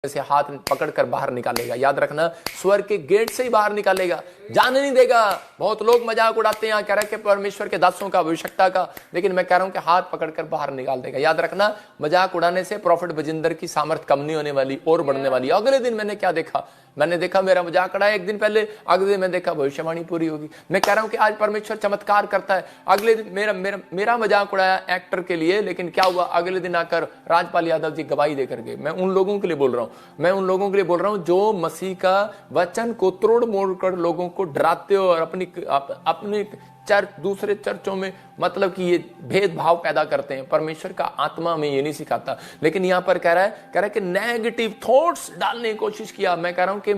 से हाथ पकड़कर बाहर निकालेगा। याद रखना, स्वर्ग के गेट से ही बाहर निकालेगा, जाने नहीं देगा। बहुत लोग मजाक उड़ाते हैं कह रहे कि परमेश्वर के दासों का, आवश्यकता का, लेकिन मैं कह रहा हूं कि हाथ पकड़कर बाहर निकाल देगा। याद रखना, मजाक उड़ाने से प्रॉफिट बजिंदर की सामर्थ कम नहीं होने वाली, और बढ़ने वाली। अगले दिन मैंने क्या देखा, मैंने देखा मेरा मजाक उड़ाया एक दिन पहले, अगले दिन मैं देखा भविष्यवाणी पूरी होगी। मैं कह रहा हूं कि आज परमेश्वर चमत्कार करता है। अगले दिन मेरा मजाक उड़ाया एक्टर के लिए, लेकिन क्या हुआ, अगले दिन आकर राजपाल यादव जी गवाही देकर गए। मैं उन लोगों के लिए बोल रहा हूं, मैं उन लोगों के लिए बोल रहा हूं जो मसीह का वचन को तोड़ मोड़ कर लोगों को डराते हो और अपनी चर्च, दूसरे चर्चों में मतलब कि ये भेदभाव पैदा करते हैं। परमेश्वर का आत्मा में ये नहीं सिखाता, लेकिन यहां पर कह रहा है कि नेगेटिव थॉट्स डालने की कोशिश किया। मैं कह रहा हूं कि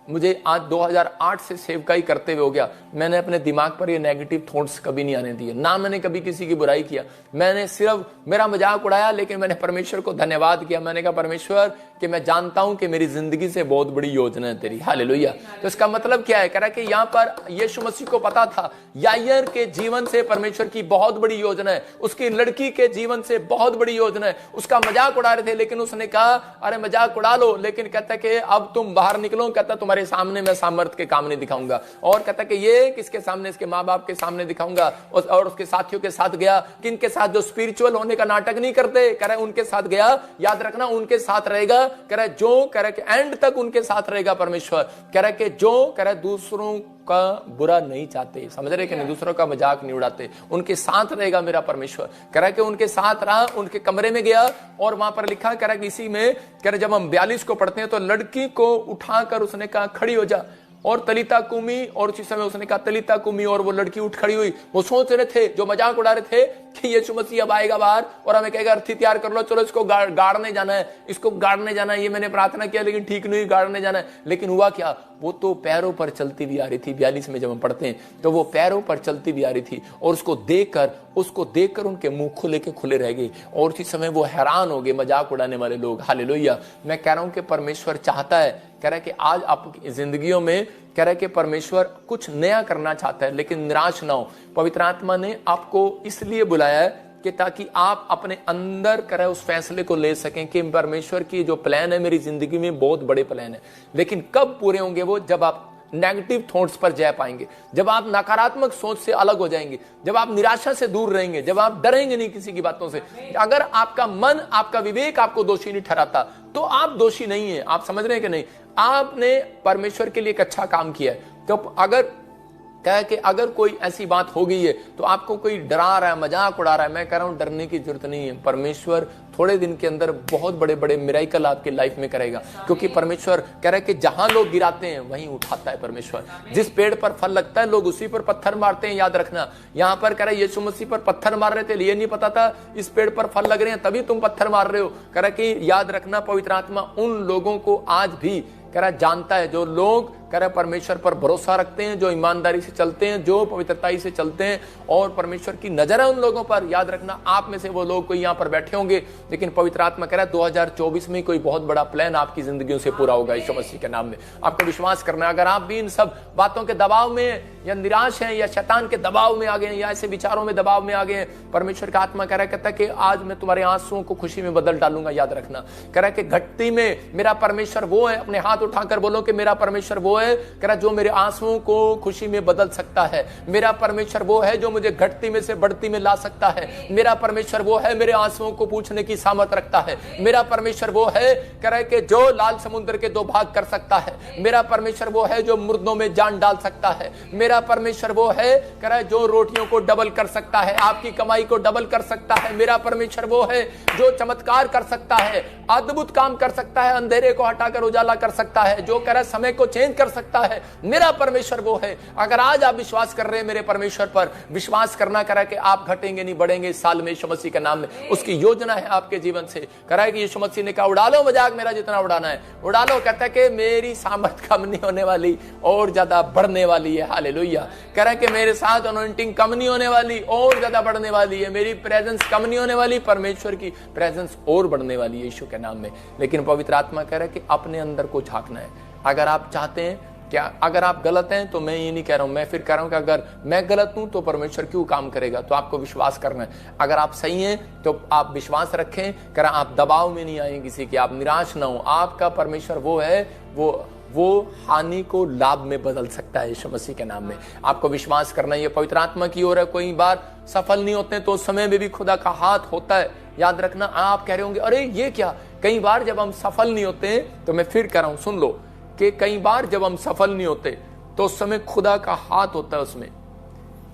मुझे आज 2008 से सेवकाई करते हुए हो गया, मैंने अपने दिमाग पर ये नेगेटिव थॉट्स कभी नहीं आने दिए, ना मैंने कभी किसी की बुराई किया। मैंने सिर्फ मेरा मजाक उड़ाया, लेकिन मैंने परमेश्वर को धन्यवाद किया। मैंने कहा परमेश्वर कि मैं जानता हूं कि मेरी जिंदगी से बहुत बड़ी योजना है तेरी। हालेलुया। तो इसका मतलब क्या है, कह रहा है कि यहां पर यीशु मसीह को पता था यायर के जीवन से परमेश्वर की बहुत बड़ी योजना है, उसकी लड़की के जीवन से बहुत बड़ी योजना है। उसका मजाक उड़ा रहे थे, लेकिन उसने कहा अरे मजाक उड़ा लो, लेकिन कहता कि अब तुम बाहर निकलो, कहता तुम्हारे सामने मैं सामर्थ के काम नहीं दिखाऊंगा। और कहता कि ये किसके सामने, इसके माँ बाप के सामने दिखाऊंगा। और उसके साथियों के साथ गया, किनके साथ, जो स्पिरिचुअल होने का नाटक नहीं करते, कह रहा है उनके साथ गया। याद रखना, उनके साथ रहेगा, कह रहा है जो, कह रहा है कि एंड तक उनके साथ रहेगा परमेश्वर। कह रहा है कि जो, कह रहा है दूसरों का बुरा नहीं चाहते, समझ रहे कि नहीं, दूसरों का मजाक नहीं उड़ाते, उनके साथ रहेगा मेरा परमेश्वर। कह रहा है कि उनके साथ रहा, उनके कमरे में गया, और वहां पर लिखा, कह रहा है कि इसी में, कह रहा है जब हम 42 को पढ़ते हैं तो लड़की को उठाकर उसने कहा खड़ी हो जा, और तलिता कुमी, और उसी समय उसने कहा तलिता कुमी, और वो लड़की उठ खड़ी हुई। वो सोच रहे थे, जो मजाक उड़ा रहे थे कि यीशु मसीह अब आएगा बाहर और हमें कहेगा अर्थी तैयार कर लो, चलो इसको गाड़ने जाना है, इसको गाड़ने जाना है। ये मैंने प्रार्थना किया लेकिन ठीक नहीं, गाड़ने जाना है। लेकिन हुआ क्या, वो तो पैरों पर चलती भी आ रही थी। 42 में जब हम पढ़ते हैं तो वो पैरों पर चलती भी आ रही थी, और उसको देखकर उनके मुंह खुले रह गए, और उसी समय वो हैरान हो गए, मजाक उड़ाने वाले लोग। हालेलुया। मैं कह रहा हूं कि परमेश्वर चाहता है, कह रहा है कि आज आपकी जिंदगियों में, कह रहा है कि परमेश्वर कुछ नया करना चाहता है, लेकिन निराश ना हो। पवित्र आत्मा ने आपको इसलिए बुलाया है कि ताकि आप अपने अंदर करे उस फैसले को ले सकें कि परमेश्वर की जो प्लान है मेरी जिंदगी में बहुत बड़े प्लान है, लेकिन कब पूरे होंगे वो, जब आप नेगेटिव थॉट्स पर जय पाएंगे, जब आप नकारात्मक सोच से अलग हो जाएंगे, जब आप निराशा से दूर रहेंगे, जब आप डरेंगे नहीं किसी की बातों से। अगर आपका मन, आपका विवेक आपको दोषी नहीं ठहराता तो आप दोषी नहीं है। आप समझ रहे हैं कि नहीं, आपने परमेश्वर के लिए एक अच्छा काम किया है। तो अगर कोई ऐसी बात हो गई है तो आपको कोई डरा रहा है, मजाक उड़ा रहा है, मैं कह रहा हूं डरने की जरूरत नहीं है। परमेश्वर थोड़े दिन के अंदर बहुत बड़े बड़े मिरेकल आपके लाइफ में करेगा, क्योंकि परमेश्वर कह रहा है कि जहां लोग गिराते हैं वहीं उठाता है परमेश्वर। जिस पेड़ पर फल लगता है लोग उसी पर पत्थर मारते हैं। याद रखना, यहां पर कह रहा है यीशु मसीह पर पत्थर मार रहे थे, ये नहीं पता था इस पेड़ पर फल लग रहे हैं, तभी तुम पत्थर मार रहे हो। कह रहा है कि याद रखना, पवित्र आत्मा उन लोगों को आज भी, कह रहा जानता है, जो लोग कह रहा परमेश्वर पर भरोसा रखते हैं, जो ईमानदारी से चलते हैं, जो पवित्रताई से चलते हैं, और परमेश्वर की नजर है उन लोगों पर। याद रखना, आप में से वो लोग कोई यहां पर बैठे होंगे, लेकिन पवित्र आत्मा कह रहा है 2024 में कोई बहुत बड़ा प्लान आपकी जिंदगियों से पूरा होगा यीशु मसीह के नाम में। आपको विश्वास करना है। अगर आप भी इन सब बातों के दबाव में, या निराश हैं, या शैतान के दबाव में आ गए, या ऐसे विचारों में दबाव में आ गए, परमेश्वर का आत्मा कह रहा है, कहता है कि आज मैं तुम्हारे आंसुओं को खुशी में बदल डालूंगा। याद रखना, कह रहा है कि घटती में मेरा परमेश्वर वो है, अपने हाथ उठाकर बोलो कि मेरा परमेश्वर वो है, कह रहा जो मेरे आंसुओं को खुशी में बदल सकता है। मेरा परमेश्वर वो है जो मुझे घटती में से बढ़ती में ला सकता है। मेरा परमेश्वर वो है, मेरे आंसुओं को पूछने की सामर्थ रखता है। मेरा परमेश्वर वो है, कह रहा है कि जो लाल समुद्र के 2 भाग कर सकता है। मेरा परमेश्वर वो है जो मुर्दों में जान डाल सकता है। मेरा परमेश्वर वो है, कह रहा है जो रोटियों को डबल कर सकता है, आपकी कमाई को डबल कर सकता है। मेरा परमेश्वर वो है जो चमत्कार कर सकता है, अद्भुत काम कर सकता है, अंधेरे को हटाकर उजाला कर सकता है, जो कह रहा है समय को चेंज कर सकता है। मेरा परमेश्वर वो है। अगर आज आप विश्वास कर रहे हैं मेरे परमेश्वर पर, विश्वास करना करा कि आप घटेंगे नहीं बढ़ेंगे इस साल में यीशु मसीह के नाम में। उसकी योजना है आपके जीवन से। करा कि यीशु मसीह ने कहा उड़ा लो मजाक, मेरा जितना उड़ाना है उड़ा लो। कहता है कि मेरी सामर्थ कम नहीं होने वाली, और ज्यादा बढ़ने वाली है। हालेलुया। कह रहा है कि मेरे साथ अनॉइंटिंग कम नहीं होने वाली, और ज्यादा बढ़ने वाली है। मेरी प्रेजेंस कम नहीं होने वाली, परमेश्वर की प्रेजेंस और बढ़ने वाली है यीशु के नाम में। लेकिन पवित्र आत्मा कह रहा है कि अपने अंदर को झांकना है। अगर आप चाहते हैं क्या अगर आप गलत हैं तो मैं ये नहीं कह रहा हूं, मैं फिर कह रहा हूं कि अगर मैं गलत हूं तो परमेश्वर क्यों काम करेगा, तो आपको विश्वास करना है। अगर आप सही हैं तो आप विश्वास रखें, कर आप दबाव में नहीं आए किसी के, आप निराश ना हो। आपका परमेश्वर वो है, वो हानि को लाभ में बदल सकता है यीशु मसीह के नाम में। आपको विश्वास करना है, ये पवित्र आत्मा की ओर है। कोई बार सफल नहीं होते तो उस समय में भी खुदा का हाथ होता है। याद रखना, आप कह रहे होंगे अरे ये क्या, कई बार जब हम सफल नहीं होते तो मैं फिर कह रहा हूं, सुन लो कि कई बार जब हम सफल नहीं होते तो उस समय खुदा का हाथ होता है उसमें।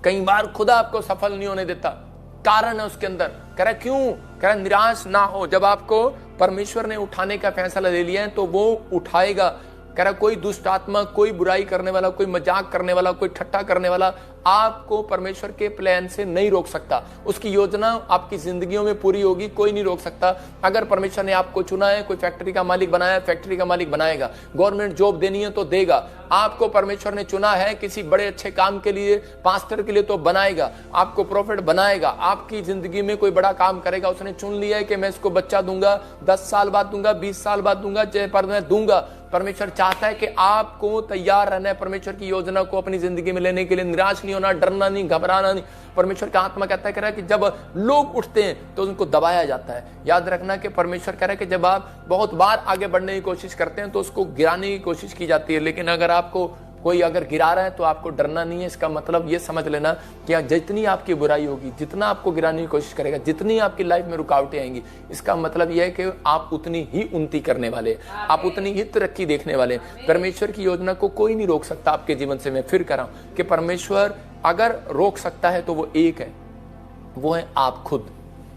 कई बार खुदा आपको सफल नहीं होने देता, कारण है उसके अंदर। कह रहा क्यों, कह रहा निराश ना हो। जब आपको परमेश्वर ने उठाने का फैसला ले लिया है तो वो उठाएगा। कह रहा कोई दुष्ट आत्मा, कोई बुराई करने वाला, कोई मजाक करने वाला, कोई ठट्ठा करने वाला आपको परमेश्वर के प्लान से नहीं रोक सकता। उसकी योजना आपकी जिंदगियों में पूरी होगी, कोई नहीं रोक सकता। अगर परमेश्वर ने आपको चुना है, कोई फैक्ट्री का मालिक बनाया है, फैक्ट्री का मालिक बनाएगा। गवर्नमेंट जॉब देनी है तो देगा। आपको परमेश्वर ने चुना है किसी बड़े अच्छे काम के लिए, पास्टर के लिए, तो बनाएगा। आपको प्रॉफिट बनाएगा, आपकी जिंदगी में कोई बड़ा काम करेगा। उसने चुन लिया है कि मैं इसको बच्चा दूंगा, 10 साल बाद दूंगा, 20 साल बाद दूंगा, पर मैं दूंगा। परमेश्वर चाहता है कि आपको तैयार रहना है परमेश्वर की योजना को अपनी जिंदगी में लेने के लिए। निराश नहीं होना, डरना नहीं, घबराना नहीं। परमेश्वर का आत्मा कहता है, कह रहा है कि जब लोग उठते हैं तो उनको दबाया जाता है। याद रखना कि परमेश्वर कह रहा है कि जब आप बहुत बार आगे बढ़ने की कोशिश करते हैं तो उसको गिराने की कोशिश की जाती है। लेकिन अगर आपको कोई अगर गिरा रहा है तो आपको डरना नहीं है। इसका मतलब ये समझ लेना कि जितनी आपकी बुराई होगी, जितना आपको गिराने की कोशिश करेगा, जितनी आपकी लाइफ में रुकावटें आएंगी, इसका मतलब यह है कि आप उतनी ही उन्नति करने वाले, आप उतनी ही तरक्की देखने वाले। परमेश्वर की योजना को कोई नहीं रोक सकता आपके जीवन से। मैं फिर कह रहा हूं कि परमेश्वर अगर रोक सकता है तो वो एक है, वो है आप खुद।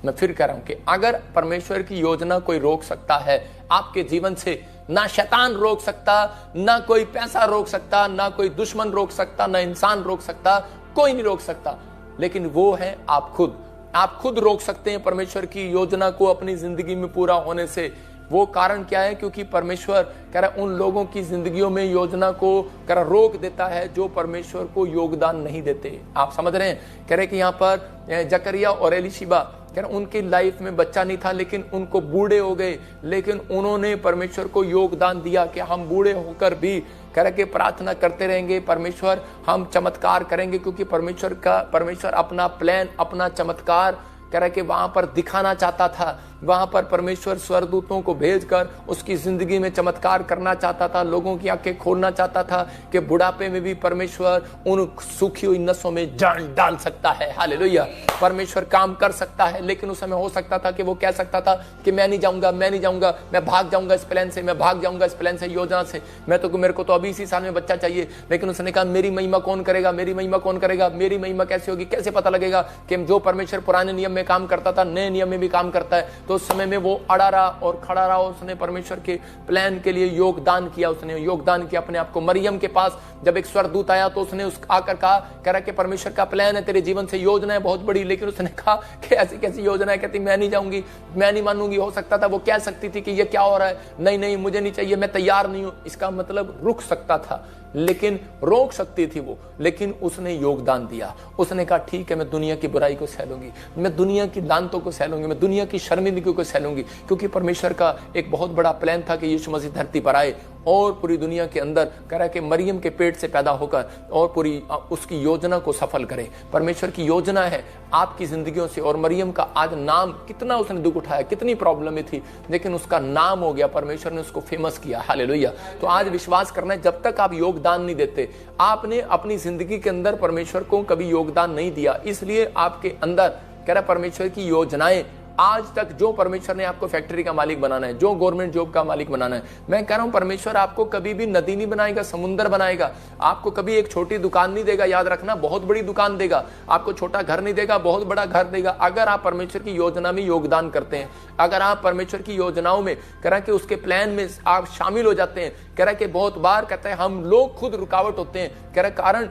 मैं फिर कह रहा हूं कि अगर परमेश्वर की योजना कोई रोक सकता है आपके जीवन से, ना शैतान रोक सकता, ना कोई पैसा रोक सकता, ना कोई दुश्मन रोक सकता, ना इंसान रोक सकता, कोई नहीं रोक सकता। लेकिन वो है आप खुद। आप खुद रोक सकते हैं परमेश्वर की योजना को अपनी जिंदगी में पूरा होने से। वो कारण क्या है, क्योंकि परमेश्वर कह रहा उन लोगों की जिंदगियों में योजना को कह रहा रोक देता है जो परमेश्वर को योगदान नहीं देते। आप समझ रहे हैं, कह रहे कि यहाँ पर जकरिया और एलीशिबा, कह रहा उनकी लाइफ में बच्चा नहीं था, लेकिन उनको बूढ़े हो गए, लेकिन उन्होंने परमेश्वर को योगदान दिया कि हम बूढ़े होकर भी कह रहे कि प्रार्थना करते रहेंगे, परमेश्वर हम चमत्कार करेंगे। क्योंकि परमेश्वर अपना प्लान, अपना चमत्कार कह रहा कि वहां पर दिखाना चाहता था। वहां पर परमेश्वर स्वर्गदूतों को भेजकर उसकी जिंदगी में चमत्कार करना चाहता था, लोगों की आंखें खोलना चाहता था कि बुढ़ापे में भी परमेश्वर उन सूखी हुई नसों में जान डाल सकता है। हालेलुया, परमेश्वर काम कर सकता है। लेकिन उस समय हो सकता था कि वो कह सकता था कि मैं नहीं जाऊंगा, मैं नहीं जाऊंगा, मैं भाग जाऊंगा इस प्लान से, मैं भाग जाऊंगा इस प्लान से, योजना से। मेरे को तो अभी इसी साल में बच्चा चाहिए। लेकिन उसने कहा मेरी महिमा कौन करेगा, मेरी महिमा कौन करेगा, मेरी महिमा कैसे होगी, कैसे पता लगेगा कि जो परमेश्वर पुराने नियम में काम करता था नए नियम में भी काम करता है। तो उस समय में वो अड़ा रहा और खड़ा रहा। उसने परमेश्वर के प्लान के लिए योगदान किया। उसने योगदान किया अपने आप को। मरियम के पास जब एक स्वर्गदूत आया तो उसने आकर कहा, कह रहा कि परमेश्वर का प्लान है तेरे जीवन से, योजना है बहुत बड़ी। लेकिन उसने कहा कि ऐसी कैसी योजना है, कहती मैं नहीं जाऊंगी, मैं नहीं मानूंगी। हो सकता था वो कह सकती थी कि ये क्या हो रहा है, नहीं नहीं मुझे नहीं चाहिए, मैं तैयार नहीं हूं। इसका मतलब रुक सकता था, लेकिन रोक सकती थी वो, लेकिन उसने योगदान दिया। उसने कहा ठीक है, मैं दुनिया की बुराई को सहलूंगी, मैं दुनिया की लानतों को सहलूंगी, मैं दुनिया की शर्मिंदगी को सहलूंगी। क्योंकि परमेश्वर का एक बहुत बड़ा प्लान था कि यीशु मसीह धरती पर आए और पूरी दुनिया के अंदर कह रहा है कि मरियम के पेट से पैदा होकर और पूरी उसकी योजना को सफल करे। परमेश्वर की योजना है आपकी जिंदगियों से। और मरियम का आज नाम, कितना उसने दुख उठाया, कितनी प्रॉब्लम में थी, लेकिन उसका नाम हो गया, परमेश्वर ने उसको फेमस किया। हालेलुया। तो आज विश्वास करना है, जब तक आप योगदान नहीं देते, आपने अपनी जिंदगी के अंदर परमेश्वर को कभी योगदान नहीं दिया, इसलिए आपके अंदर कह रहा परमेश्वर की योजनाएं आज तक, जो परमेश्वर ने आपको फैक्ट्री का मालिक बनाना है, जो गवर्नमेंट जॉब का मालिक बनाना है, मैं कह रहा हूं परमेश्वर आपको कभी भी नदी नहीं बनाएगा, समुंदर बनाएगा। आपको कभी एक छोटी दुकान नहीं देगा, याद रखना, बहुत बड़ी दुकान देगा। आपको छोटा घर नहीं देगा, बहुत बड़ा घर देगा। अगर आप परमेश्वर की योजना में योगदान करते हैं, अगर आप परमेश्वर की योजनाओं में कह रहा कि उसके प्लान में आप शामिल हो जाते हैं। कह रहा कि बहुत बार कहते हैं हम लोग खुद रुकावट होते हैं। कह रहा कारण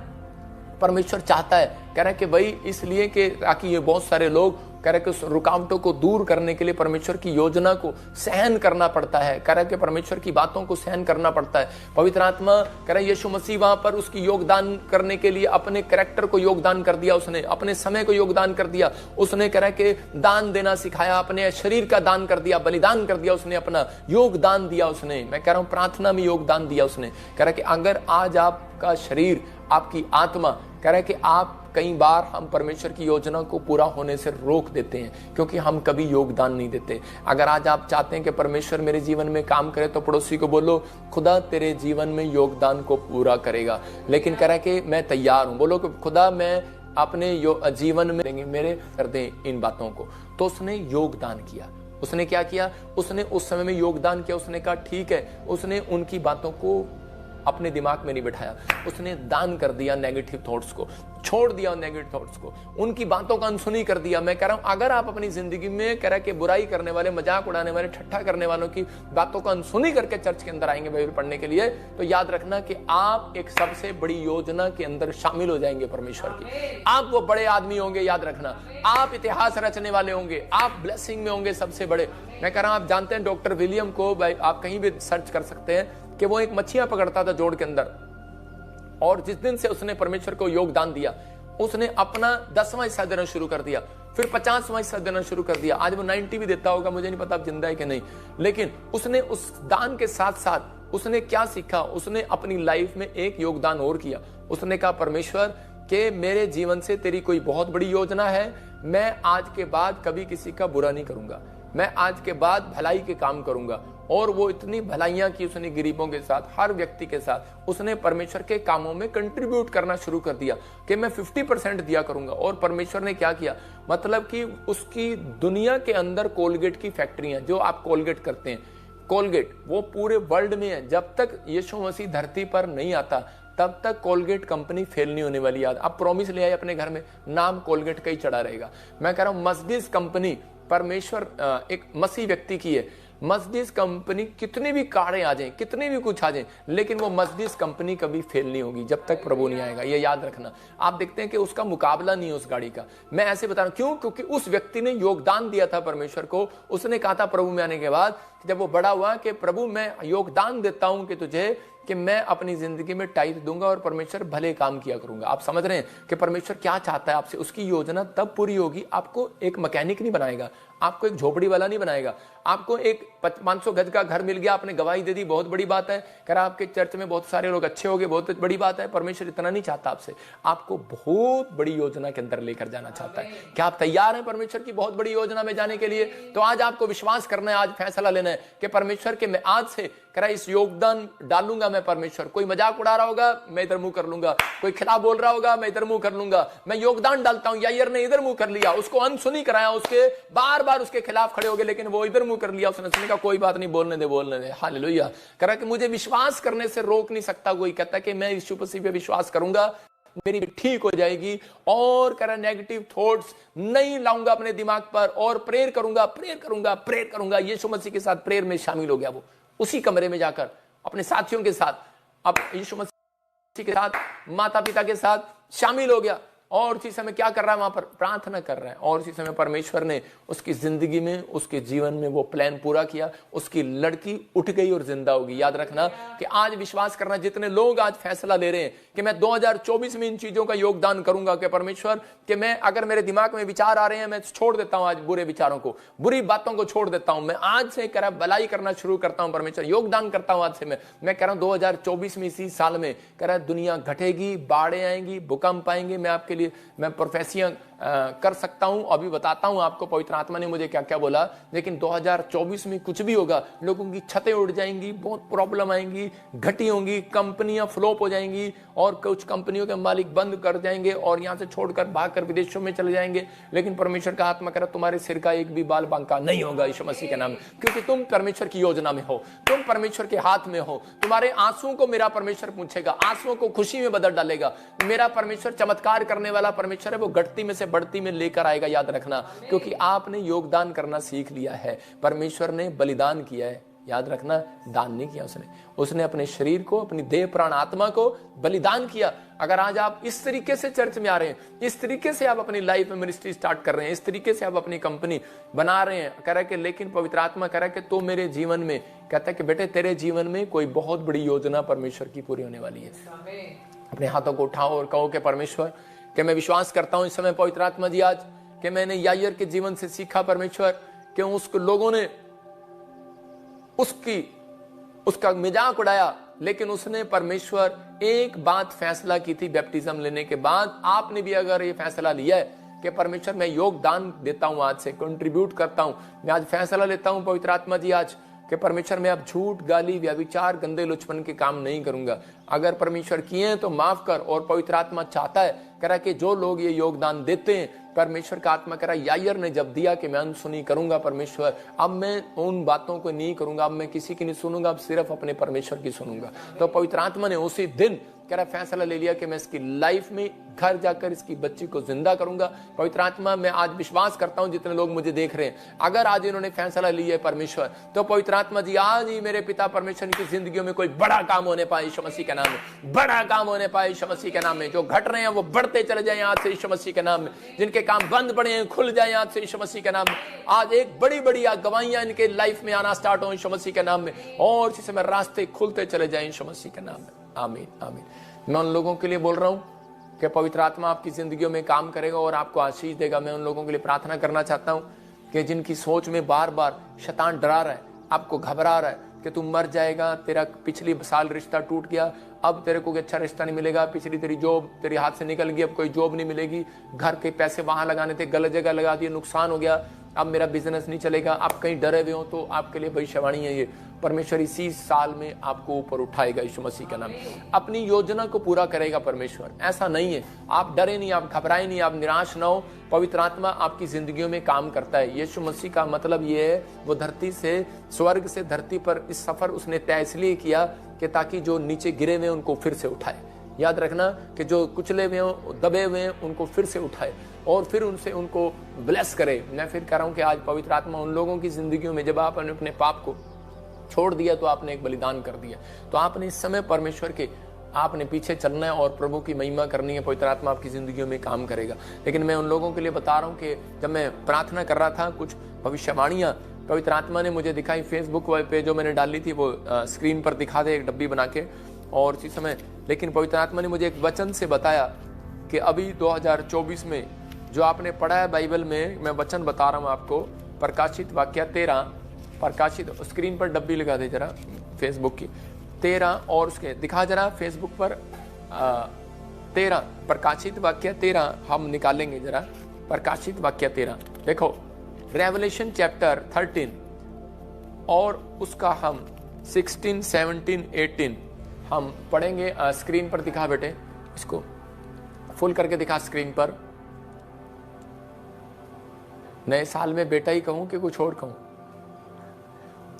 परमेश्वर चाहता है, कह रहा है कि भाई इसलिए कि ताकि ये बहुत सारे लोग कह रहे कि उस रुकावटों को दूर करने के लिए परमेश्वर की योजना को सहन करना पड़ता है, कह रहे कि परमेश्वर की बातों को सहन करना पड़ता है। पवित्र आत्मा कह रहे यीशु मसीह वहां पर उसकी योगदान करने के लिए अपने कैरेक्टर को योगदान कर दिया, उसने अपने समय को योगदान कर दिया, उसने कह रहे कि दान देना सिखाया, अपने शरीर का दान कर दिया, बलिदान कर दिया, उसने अपना योगदान दिया। उसने, मैं कह रहा हूं प्रार्थना में योगदान दिया उसने। कह रहा कि अगर आज आपका शरीर, आपकी आत्मा, कह रहा है कि आप कई बार हम परमेश्वर की योजना को पूरा होने से रोक देते हैं क्योंकि हम कभी योगदान नहीं देते। अगर आज आप चाहते हैं कि परमेश्वर मेरे जीवन में काम करे तो पड़ोसी को बोलो खुदा तेरे जीवन में योगदान को पूरा करेगा। लेकिन कह रहा है कि मैं तैयार हूं, बोलो कि खुदा मैं अपने जीवन में देंगे, मेरे कर दें इन बातों को। तो उसने योगदान किया। उसने क्या किया? उसने उस समय में योगदान किया। उसने कहा ठीक है, उसने उनकी बातों को अपने दिमाग में नहीं बिठाया, उसने दान कर दिया, नेगेटिव थॉट्स को छोड़ दिया, नेगेटिव थॉट्स को, उनकी बातों का अनसुनी कर दिया। मैं कह रहा हूं अगर आप अपनी जिंदगी में कह रहा कि बुराई करने वाले, मजाक उड़ाने वाले, ठट्ठा करने वालों की बातों का अनसुनी करके चर्च के अंदर आएंगे बाइबल पढ़ने के लिए, तो याद रखना कि आप एक सबसे बड़ी योजना के अंदर शामिल हो जाएंगे परमेश्वर की। आप वो बड़े आदमी होंगे, याद रखना, आप इतिहास रचने वाले होंगे, आप ब्लेसिंग में होंगे सबसे बड़े। मैं कह रहा हूं आप जानते हैं डॉक्टर विलियम को, आप कहीं भी सर्च कर सकते हैं कि वो एक मच्छियां पकड़ता था जोड़ के अंदर, और जिस दिन से उसने परमेश्वर को योगदान दिया, उसने अपना 10वां हिस्सा देना शुरू कर दिया, फिर 50वां हिस्सा देना शुरू कर दिया। आज वो 90 भी देता होगा, मुझे नहीं पता अब जिंदा है कि नहीं, लेकिन उसने उस दान के साथ साथ उसने क्या सीखा? उसने अपनी लाइफ में एक योगदान और किया। उसने कहा परमेश्वर के मेरे जीवन से तेरी कोई बहुत बड़ी योजना है, मैं आज के बाद कभी किसी का बुरा नहीं करूंगा, मैं आज के बाद भलाई के काम करूंगा। और वो इतनी भलाइयां की उसने गरीबों के साथ, हर व्यक्ति के साथ उसने परमेश्वर के कामों में कंट्रीब्यूट करना शुरू कर दिया कि मैं 50% दिया करूंगा। और परमेश्वर ने क्या किया? मतलब कि उसकी दुनिया के अंदर कोलगेट की फैक्ट्री है, जो आप कोलगेट करते हैं, कोलगेट वो पूरे वर्ल्ड में है। जब तक यीशु मसीह धरती पर नहीं आता तब तक कोलगेट कंपनी फेल नहीं होने वाली। याद, आप प्रॉमिस ले आए अपने घर में, नाम कोलगेट का ही चढ़ा रहेगा। मैं कह रहा हूं मर्सिडीज कंपनी परमेश्वर एक मसीह व्यक्ति की है। मर्सिडीज कंपनी कितनी भी कारें आ जाएं, कितने भी कुछ आ जाएं, लेकिन वो मर्सिडीज कंपनी कभी फेल नहीं होगी जब तक प्रभु नहीं आएगा। ये याद रखना। आप देखते हैं कि उसका मुकाबला नहीं है उस गाड़ी का। मैं ऐसे बता रहा हूं क्यों? क्योंकि उस व्यक्ति ने योगदान दिया था परमेश्वर को। उसने कहा था प्रभु में आने के बाद, जब वो बड़ा हुआ, कि प्रभु मैं योगदान देता हूं कि तुझे, कि मैं अपनी जिंदगी में टाइट दूंगा और परमेश्वर भले काम किया करूंगा। आप समझ रहे हैं कि परमेश्वर क्या चाहता है आपसे? उसकी योजना तब पूरी होगी। आपको एक मैकेनिक नहीं बनाएगा, आपको एक झोपड़ी वाला नहीं बनाएगा, आपको एक 500 गज का घर मिल गया, आपने गवाही दे दी, बहुत बड़ी बात है, कह रहा आपके चर्च में बहुत सारे लोग अच्छे हो गए, बहुत बड़ी बात है। परमेश्वर इतना नहीं चाहता आपसे, आपको बहुत बड़ी योजना के अंदर लेकर जाना चाहता है। क्या आप तैयार हैं परमेश्वर की बहुत बड़ी योजना में जाने के लिए? तो आज आपको विश्वास करना है, आज फैसला लेना है कि परमेश्वर के मैं आज से कह रहा इस योगदान डालूंगा मैं परमेश्वर। कोई मजाक उड़ा रहा होगा, मैं इधर मुंह कर लूंगा, कोई खिलाफ बोल रहा होगा, मैं इधर मुंह कर लूंगा। मैं योगदान डालता हूं। यायर ने इधर मुंह कर लिया, उसको अनसुनी कराया, उसके बार बार उसके खिलाफ खड़े हो गए, लेकिन वो इधर मुंह कर लिया, उसने सुनी का कोई बात नहीं, बोलने दे, बोलने दे। हालेलुया। कह रहा कि मुझे विश्वास करने से रोक नहीं सकता कोई। कहता है कि मैं यीशु मसीह पे विश्वास करूंगा, मेरी ठीक हो जाएगी। और कह रहा नेगेटिव थॉट्स नहीं लाऊंगा अपने दिमाग पर, और प्रेयर करूंगा, प्रेयर करूंगा, प्रेयर करूंगा। यीशु मसीह के साथ प्रेयर में शामिल हो गया। वो उसी कमरे में जाकर अपने साथियों के साथ, अब यीशु मसीह के साथ, माता पिता के साथ शामिल हो गया। और उसी समय क्या कर रहा है? वहां पर प्रार्थना कर रहा है। और उसी समय परमेश्वर ने उसकी जिंदगी में, उसके जीवन में वो प्लान पूरा किया। उसकी लड़की उठ गई और जिंदा होगी। याद रखना कि आज विश्वास करना, जितने लोग आज फैसला ले रहे हैं कि मैं 2024 में इन चीजों का योगदान करूंगा, कि परमेश्वर कि मैं, अगर मेरे दिमाग में विचार आ रहे हैं, मैं छोड़ देता हूं आज बुरे विचारों को, बुरी बातों को छोड़ देता हूं। मैं आज से कह रहा भलाई करना शुरू करता हूं, परमेश्वर योगदान करता हूं आज से। मैं कह रहा हूं 2024 में, इसी साल में कह रहा दुनिया घटेगी, बाढ़ें आएंगी, भूकंप आएंगे। मैं आपके लिए मैं प्रोफेसियां कर सकता हूं, अभी बताता हूं आपको पवित्र आत्मा ने मुझे क्या क्या बोला। लेकिन 2024 में कुछ भी होगा, लोगों की छतें उड़ जाएंगी, बहुत प्रॉब्लम आएंगी, घटी होंगी, कंपनियां फ्लॉप हो जाएंगी, और कुछ कंपनियों के मालिक बंद कर जाएंगे और यहां से छोड़कर भागकर विदेशों में चले जाएंगे। लेकिन परमेश्वर का आत्मा कह रहा तुम्हारे सिर का एक भी बाल बांका नहीं होगा यीशु मसीह के नाम में, क्योंकि तुम परमेश्वर की योजना में हो, तुम परमेश्वर के हाथ में हो। तुम्हारे आंसुओं को मेरा परमेश्वर पूछेगा, आंसुओं को खुशी में बदल डालेगा। मेरा परमेश्वर चमत्कार करने वाला परमेश्वर है, वो घटती में से बढ़ती में लेकर आएगा। याद रखना, क्योंकि आपने योगदान करना सीख लिया है। परमेश्वर ने बलिदान किया है, याद रखना, दान नहीं किया उसने अपने शरीर को, अपनी देह प्राण आत्मा को बलिदान किया। अगर आज आप इस तरीके से चर्च में आ रहे हैं, इस तरीके से आप अपनी लाइफ में मिनिस्ट्री स्टार्ट कर रहे हैं, इस तरीके से आप अपनी कंपनी बना रहे हैं, कह रहा है कि लेकिन पवित्र आत्मा कह रहा है कि तो मेरे जीवन में, कहता है कि बेटे तेरे जीवन में कोई बहुत बड़ी योजना परमेश्वर की पूरी होने वाली है। अपने हाथों को उठाओ और कहो कि परमेश्वर, कि मैं विश्वास करता हूं इस समय पवित्र आत्मा जी आज, कि मैंने यायर के जीवन से सीखा परमेश्वर, कि उसको लोगों ने उसका मजाक उड़ाया, लेकिन उसने परमेश्वर एक बात फैसला की थी बैप्टिज्म लेने के बाद। आपने भी अगर ये फैसला लिया है कि परमेश्वर मैं योगदान देता हूं, आज से कंट्रीब्यूट करता हूं, मैं आज फैसला लेता हूं पवित्र आत्मा जी आज कि परमेश्वर मैं अब झूठ, गाली, व्यभिचार, गंदे लुचपन के काम नहीं करूंगा। अगर परमेश्वर किए हैं तो माफ कर। और पवित्र आत्मा चाहता है, कह रहा है कि जो लोग ये योगदान देते हैं, परमेश्वर का आत्मा कह रहा है यायर ने जब दिया कि मैं अनसुनी करूंगा परमेश्वर, अब मैं उन बातों को नहीं करूंगा, अब मैं किसी की नहीं सुनूंगा, अब सिर्फ अपने परमेश्वर की सुनूंगा। तो पवित्र आत्मा ने उसी दिन कह रहा फैसला ले लिया कि मैं इसकी लाइफ में घर जाकर इसकी बच्ची को जिंदा करूंगा। पवित्र आत्मा, मैं आज विश्वास करता हूं जितने लोग मुझे देख रहे हैं, अगर आज इन्होंने फैसला लिया है परमेश्वर, तो पवित्र आत्मा जी आज ही मेरे पिता परमेश्वर की जिंदगियों में कोई बड़ा काम होने पाए यीशु मसीह के नाम में, बड़ा काम होने पाए यीशु मसीह के नाम में। जो घट रहे हैं वो बढ़ते चले जाए आज से यीशु मसीह के नाम में। जिनके काम बंद पड़े हैं खुल जाए आज से यीशु मसीह के नाम में। आज एक बड़ी बड़ी गवाहियां इनके लाइफ में आना स्टार्ट हो यीशु मसीह के नाम में, और इसी समय रास्ते खुलते चले जाए यीशु मसीह के नाम में। आमीन आमीन। मैं उन लोगों के लिए बोल रहा हूं कि पवित्र आत्मा आपकी जिंदगियों में काम करेगा और आपको आशीष देगा। मैं उन लोगों के लिए प्रार्थना करना चाहता हूं कि जिनकी सोच में बार बार शैतान डरा रहा है, आपको घबरा रहा है कि तू मर जाएगा, तेरा पिछली साल रिश्ता टूट गया, अब तेरे को अच्छा रिश्ता नहीं मिलेगा, पिछली तेरी जॉब तेरे हाथ से निकल गई, अब कोई जॉब नहीं मिलेगी, घर के पैसे वहां लगाने थे गलत जगह लगा दिए, नुकसान हो गया, अब मेरा बिजनेस नहीं चलेगा, आप कहीं डरे हुए हो, तो आपके लिए भविष्यवाणी है ये, परमेश्वर इसी साल में आपको ऊपर उठाएगा यीशु मसीह का नाम, अपनी योजना को पूरा करेगा परमेश्वर। ऐसा नहीं है, आप डरे नहीं, आप घबराए नहीं, आप निराश ना हो। पवित्र आत्मा आपकी जिंदगियों में काम करता है। यीशु मसीह का मतलब ये है, वो धरती से, स्वर्ग से धरती पर इस सफर उसने तय इसलिए किया कि ताकि जो नीचे गिरे हुए उनको फिर से उठाए। याद रखना कि जो कुचले हुए हो, दबे हुए हैं, उनको फिर से उठाए और फिर उनसे उनको ब्लेस करे। मैं फिर कह रहा हूं कि आज पवित्र आत्मा उन लोगों की जिंदगियों में, जब आपने अपने पाप को छोड़ दिया तो आपने एक बलिदान कर दिया, तो आपने इस समय परमेश्वर के आपने पीछे चलना है और प्रभु की महिमा करनी है। पवित्र आत्मा आपकी जिंदगियों में काम करेगा। लेकिन मैं उन लोगों के लिए बता रहा हूं कि जब मैं प्रार्थना कर रहा था, कुछ भविष्यवाणियां पवित्र आत्मा ने मुझे दिखाई, फेसबुक पे जो मैंने डाली थी वो स्क्रीन पर दिखा दे एक डब्बी बना के, और इसी समय लेकिन पवित्र आत्मा ने मुझे एक वचन से बताया कि अभी 2024 में जो आपने पढ़ा है बाइबल में, मैं वचन बता रहा हूं आपको, प्रकाशित वाक्य 13, प्रकाशित स्क्रीन पर डब्बी लगा दे जरा फेसबुक की 13, और उसके दिखा जरा फेसबुक पर 13, प्रकाशित वाक्य 13 हम निकालेंगे जरा, प्रकाशित वाक्य 13 देखो, रेवलेशन चैप्टर 13 और उसका हम 16, 17, 18 हम पढ़ेंगे। स्क्रीन पर दिखा बेटे, इसको फुल करके दिखा स्क्रीन पर। नए साल में बेटा ही कहूं कि कुछ और कहूं?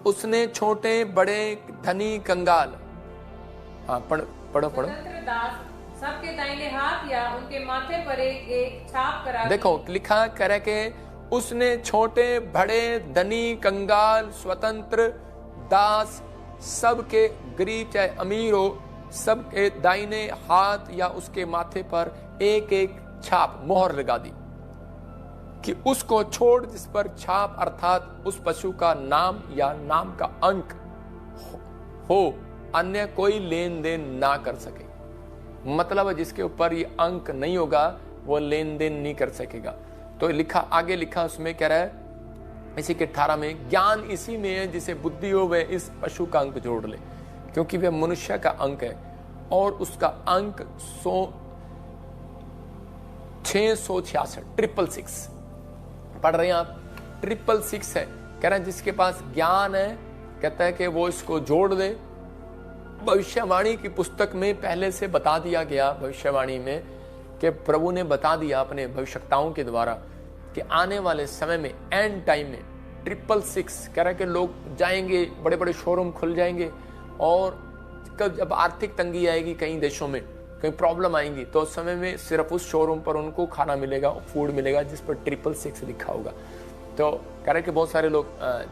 उसने छोटे बड़े धनी कंगाल, हाँ पढ़ो सबके दाहिने हाथ या उनके माथे पर एक छाप करा। देखो लिखा करे के उसने छोटे बड़े धनी कंगाल स्वतंत्र दास सबके, गरीब चाहे अमीर हो, सबके दाहिने हाथ या उसके माथे पर एक एक छाप मोहर लगा दी कि उसको छोड़ जिस पर छाप अर्थात उस पशु का नाम या नाम का अंक हो, अन्य कोई लेन देन ना कर सके। मतलब जिसके ऊपर ये अंक नहीं होगा वो लेन देन नहीं कर सकेगा। तो लिखा आगे लिखा उसमें कह रहा है इसी के 18 में, ज्ञान इसी में है जिसे बुद्धि हो वह इस पशु का अंक जोड़ ले, क्योंकि वह मनुष्य का अंक है और उसका अंक 666 666 पढ़ रहे हैं आप, 666 है। कह रहे हैं जिसके पास ज्ञान है, कहता है कि वो इसको जोड़ दे। भविष्यवाणी की पुस्तक में पहले से बता दिया गया, भविष्यवाणी में कि प्रभु ने बता दिया अपने भविष्यवक्ताओं के द्वारा कि आने वाले समय में, एंड टाइम में 666 कह रहा है कि लोग जाएंगे, बड़े बड़े शोरूम खुल जाएंगे, और जब आर्थिक तंगी आएगी कई देशों में, कहीं प्रॉब्लम आएंगी, तो उस समय में सिर्फ उस शोरूम पर उनको खाना मिलेगा, फूड मिलेगा जिस पर 666 लिखा होगा। तो कह रहे कि बहुत सारे लोग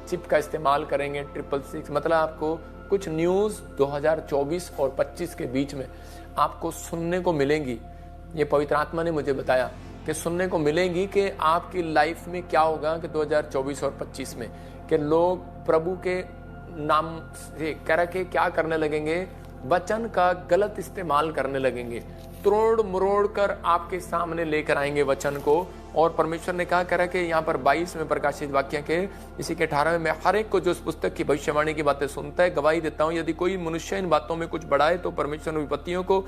चिप का इस्तेमाल करेंगे 666, मतलब आपको कुछ न्यूज़ 2024 और 25 के बीच में आपको सुनने को मिलेंगी। ये पवित्र आत्मा ने मुझे बताया कि सुनने को मिलेंगी कि आपकी लाइफ में क्या होगा कि 2024 और 25 में कि लोग प्रभु के नाम से कह रहे कि क्या करने लगेंगे, वचन का गलत इस्तेमाल करने लगेंगे, तोड़ मरोड़ कर आपके सामने लेकर आएंगे वचन को। और परमेश्वर ने कहा करा कि यहाँ पर 22 में प्रकाशित वाक्य के इसी के 18 में, मैं हर एक को जो उस पुस्तक की भविष्यवाणी की बातें सुनता है गवाही देता हूँ, यदि कोई मनुष्य इन बातों में कुछ बढ़ाए तो परमेश्वर विपत्तियों को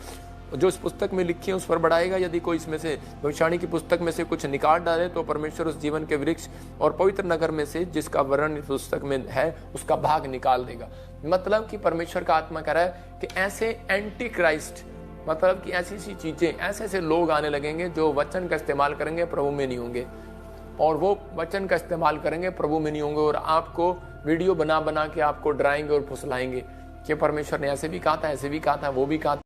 जो इस पुस्तक में लिखी है उस पर बढ़ाएगा, यदि कोई इसमें से भविष्यवाणी की पुस्तक में से कुछ निकाल डाले तो परमेश्वर उस जीवन के वृक्ष और पवित्र नगर में से जिसका वर्णन इस पुस्तक में है उसका भाग निकाल देगा। मतलब कि परमेश्वर का आत्मा कह रहा है कि ऐसे एंटी क्राइस्ट, मतलब कि ऐसी सी चीजें, ऐसे ऐसे लोग आने लगेंगे जो वचन का इस्तेमाल करेंगे प्रभु में नहीं होंगे, और वो वचन का इस्तेमाल करेंगे प्रभु में नहीं होंगे, और आपको वीडियो बना बना के आपको डराएंगे और फुसलाएंगे कि परमेश्वर ने ऐसे भी कहा था, ऐसे भी कहा था, वो भी कहा था।